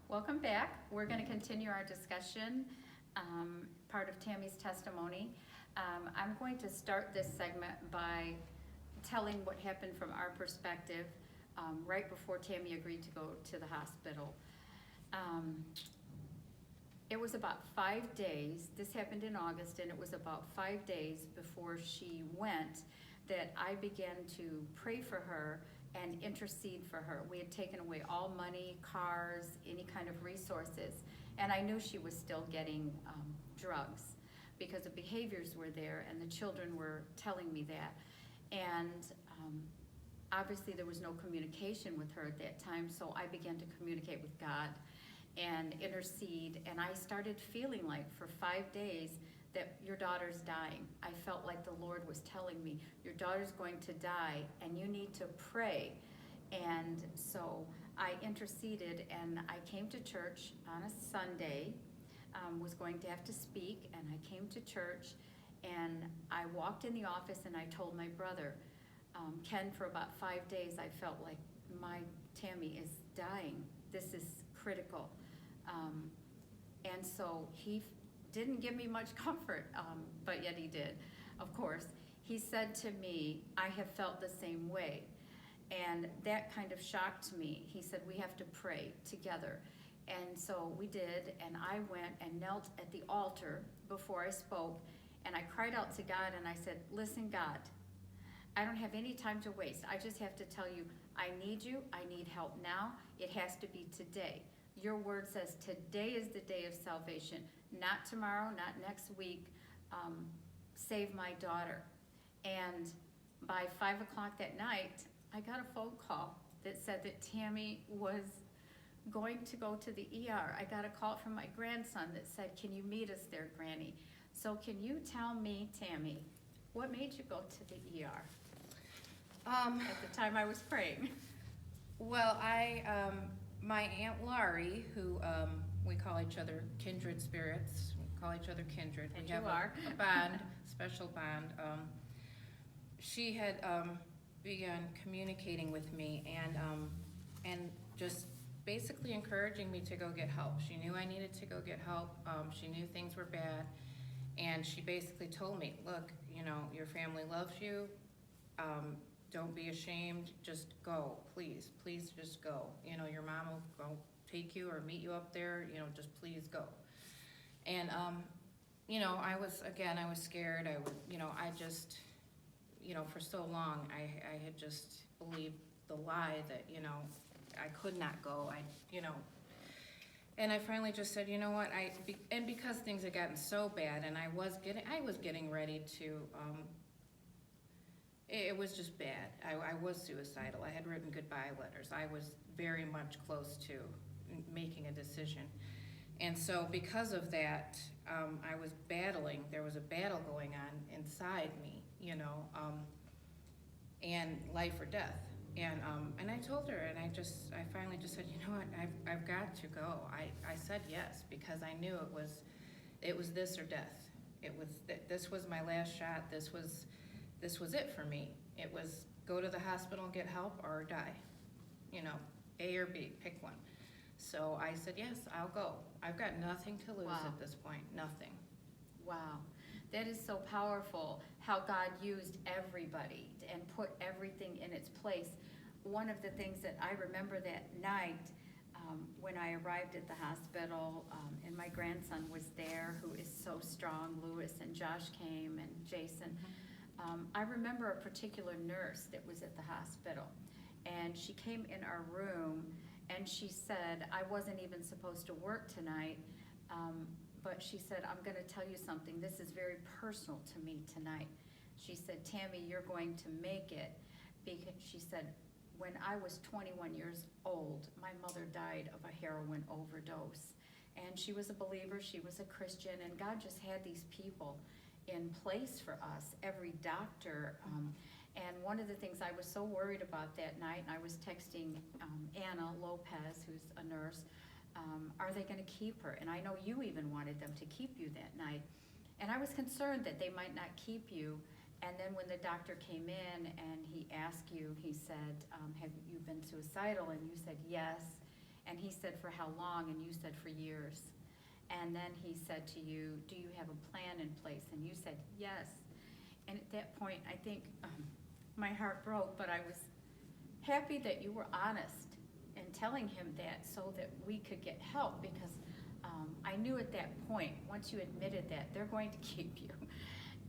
Welcome back. We're going to continue our discussion, part of Tammy's testimony. I'm going to start this segment by telling what happened from our perspective right before Tammy agreed to go to the hospital. It was about 5 days, this happened in August, and it was about 5 days before she went that I began to pray for her and intercede for her. We had taken away all money, cars, any kind of resources, and I knew she was still getting drugs because the behaviors were there and the children were telling me that. And obviously there was no communication with her at that time, so I began to communicate with God and intercede, and I started feeling like for 5 days that your daughter's dying. I felt like the Lord was telling me, your daughter's going to die and you need to pray. And so I interceded and I came to church on a Sunday, was going to have to speak, and I came to church and I walked in the office and I told my brother, Ken, for about 5 days I felt like my Tammy is dying. This is critical. And so he didn't give me much comfort, but yet he did, of course. He said to me, I have felt the same way. And that kind of shocked me. He said, we have to pray together. And so we did, and I went and knelt at the altar before I spoke, and I cried out to God, and I said, listen, God, I don't have any time to waste. I just have to tell you, I need you. I need help now. It has to be today. Your word says today is the day of salvation, not tomorrow, not next week. Save my daughter. And by 5 o'clock that night, I got a phone call that said that Tammy was going to go to the ER. I got a call from my grandson that said, can you meet us there, Granny? So can you tell me, Tammy, what made you go to the ER at the time I was praying? Well, my Aunt Laurie, who we call each other kindred spirits, we call each other kindred. And we you have are. a bond, special bond. She had begun communicating with me and just basically encouraging me to go get help. She knew I needed to go get help. She knew things were bad, and she basically told me, look, your family loves you. Don't be ashamed, just go, please just go. Your mom will go take you or meet you up there, just please go. And, I was scared. I just, for so long, I had just believed the lie that, I could not go, and I finally just said, you know what, and because things had gotten so bad, and I was getting ready to, it was just bad. I was suicidal. I had written goodbye letters. I was very much close to making a decision. And so because of that, I was battling. There was a battle going on inside me, and life or death. And I told her, and I finally just said, you know what, I've got to go. I said yes, because I knew it was this or death. This was my last shot. This was it for me. It was go to the hospital and get help or die. A or B, pick one. So I said, yes, I'll go. I've got nothing to lose Wow. at this point, nothing. Wow, that is so powerful, how God used everybody and put everything in its place. One of the things that I remember that night when I arrived at the hospital, and my grandson was there, who is so strong, Lewis, and Josh came, and Jason. I remember a particular nurse that was at the hospital, and she came in our room, and she said, I wasn't even supposed to work tonight, but she said, I'm going to tell you something. This is very personal to me tonight. She said, Tammy, you're going to make it. Because she said, when I was 21 years old, my mother died of a heroin overdose. And she was a believer, she was a Christian, and God just had these people in place for us, every doctor. And one of the things I was so worried about that night, and I was texting Anna Lopez, who's a nurse, are they going to keep her? And I know you even wanted them to keep you that night. And I was concerned that they might not keep you. And then when the doctor came in and he asked you, he said, have you been suicidal? And you said yes. And he said, for how long? And you said, for years. And then he said to you, do you have a plan in place? And you said, yes. And at that point, I think my heart broke, but I was happy that you were honest in telling him that so that we could get help, because I knew at that point, once you admitted that, they're going to keep you.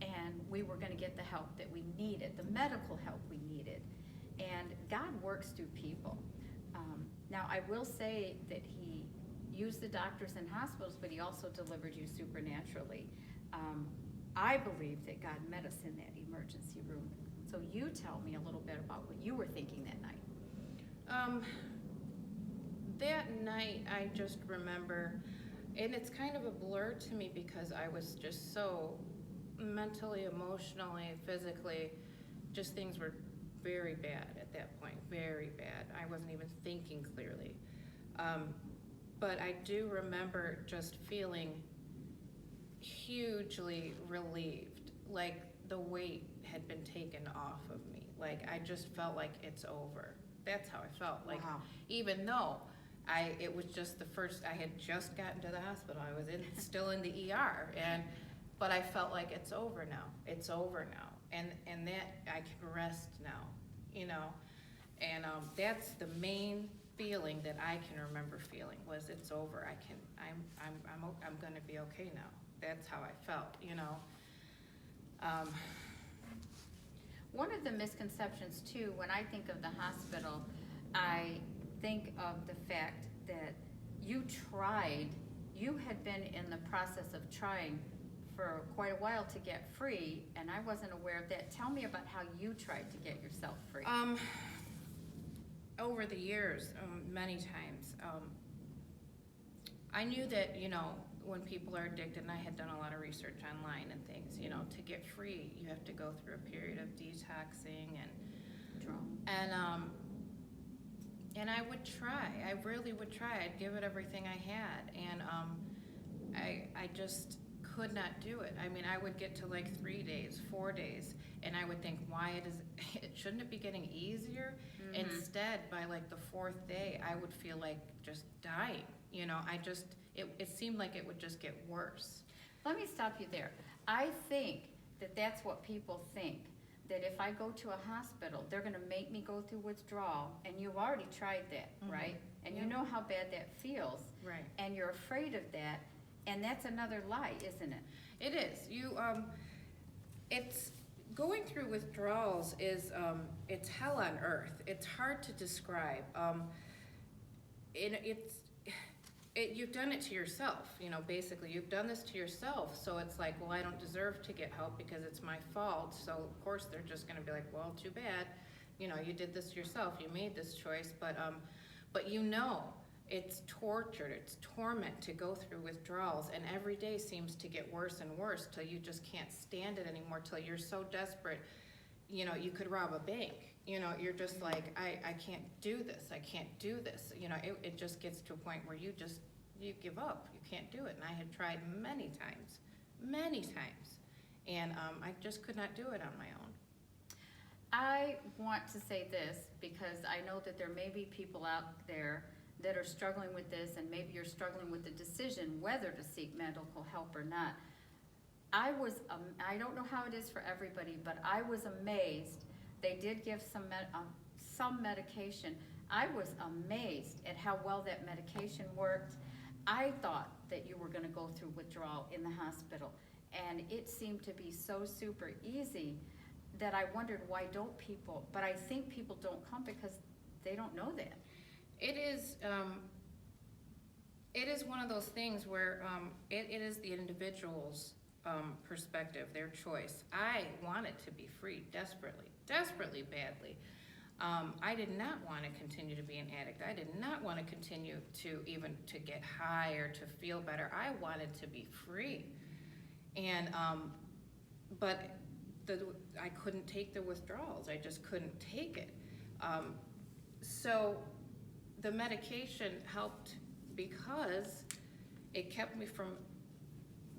And we were going to get the help that we needed, the medical help we needed. And God works through people. Now, I will say that he used the doctors and hospitals, but he also delivered you supernaturally. I believe that God met us in that emergency room. So you tell me a little bit about what you were thinking that night. That night, I just remember, and it's kind of a blur to me because I was just so mentally, emotionally, physically, just things were very bad at that point, very bad. I wasn't even thinking clearly. But I do remember just feeling hugely relieved, like the weight had been taken off of me. Like I just felt like it's over. That's how I felt. Like Wow. even though it was just the first, I had just gotten to the hospital. I was still in the ER, but I felt like it's over now. It's over now, and that I can rest now, you know. And that's the main feeling that I can remember feeling was it's over. I'm gonna be okay now. That's how I felt, you know. One of the misconceptions too, when I think of the hospital, I think of the fact that you had been in the process of trying for quite a while to get free, and I wasn't aware of that. Tell me about how you tried to get yourself free. Over the years, many times, I knew that, you know, when people are addicted, and I had done a lot of research online and things, you know, to get free, you have to go through a period of detoxing and I would try. I really would try. I'd give it everything I had, and I just could not do it. I mean, I would get to like 3 days, 4 days, and I would think, shouldn't it be getting easier? Mm-hmm. Instead, by like the 4th day, I would feel like just dying. You know, it seemed like it would just get worse. Let me stop you there. I think that that's what people think, that if I go to a hospital, they're going to make me go through withdrawal, and you've already tried that, mm-hmm. right? And yep. You know how bad that feels. Right. And you're afraid of that, and that's another lie, isn't it? It is. It's going through withdrawals is, it's hell on earth. It's hard to describe. You've done it to yourself, you know, basically. You've done this to yourself, so it's like, well, I don't deserve to get help because it's my fault. So, of course, they're just going to be like, well, too bad. You know, you did this to yourself. You made this choice. But you know, it's torture. It's torment to go through withdrawals. And every day seems to get worse and worse till you just can't stand it anymore, till you're so desperate, you know, you could rob a bank. You know, you're just like, I can't do this. I can't do this. You know, it just gets to a point where you give up. You can't do it. And I had tried many times. And I just could not do it on my own. I want to say this because I know that there may be people out there that are struggling with this, and maybe you're struggling with the decision whether to seek medical help or not. I don't know how it is for everybody, but I was amazed. They did give some medication. I was amazed at how well that medication worked. I thought that you were going to go through withdrawal in the hospital, and it seemed to be so super easy that I wondered, why don't people? But I think people don't come because they don't know that. It is one of those things where it is the individual's perspective, their choice. I wanted to be free desperately badly. I did not want to continue to be an addict. I did not want to continue to even to get high or to feel better. I wanted to be free, and but I couldn't take the withdrawals. I just couldn't take it. So the medication helped because it kept me from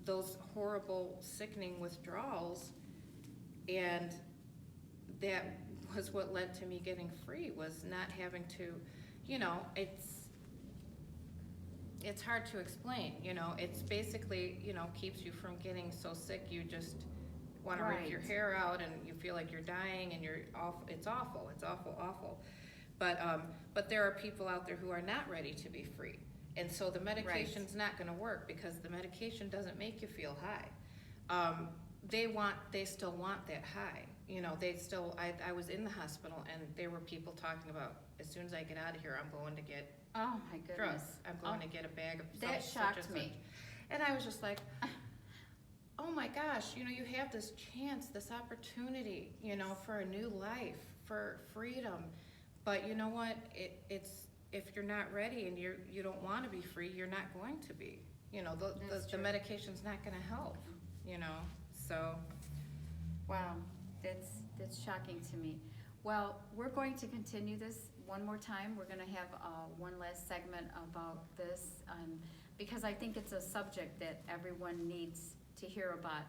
those horrible, sickening withdrawals, and that was what led to me getting free, was not having to, you know, it's hard to explain, you know, it's basically, you know, keeps you from getting so sick, you just wanna rip your Right. hair out and you feel like you're dying and you're it's awful, awful. But there are people out there who are not ready to be free. And so the medication's not gonna work because the medication doesn't make you feel high. They still want that high, you know, I was in the hospital and there were people talking about, as soon as I get out of here, I'm going to get Oh, my drugs. goodness. I'm going to get a bag of That such shocked and such. me. And I was just like, oh my gosh, you know, you have this chance, this opportunity, you know, for a new life, for freedom. But you know what? It's if you're not ready and you don't want to be free, you're not going to be. You know, That's the true. medication's not going to help. You know, so Wow, that's shocking to me. Well, we're going to continue this one more time. We're gonna have one last segment about this, because I think it's a subject that everyone needs to hear about